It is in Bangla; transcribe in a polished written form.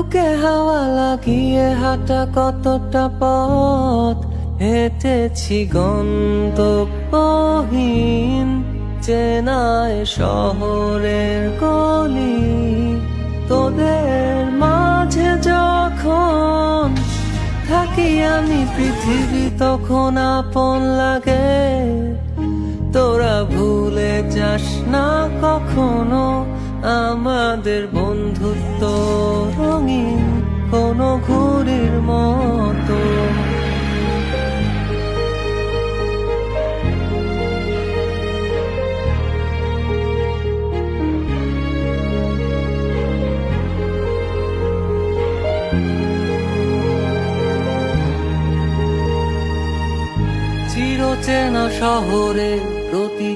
বুকে হাওয়া লাগিয়ে হাঁটা কতটা পথ হেঁটেছি গন্তব্যহীন চেনায় শহরের গলি। তোদের মাঝে যখন থাকি আমি পৃথিবী তখন আপন লাগে। তোরা ভুলে যাস না কখনো আমাদের বন্ধুত্ব রঙিন কোনো ঘুড়ির মতো। চিরচেনা শহরে প্রতি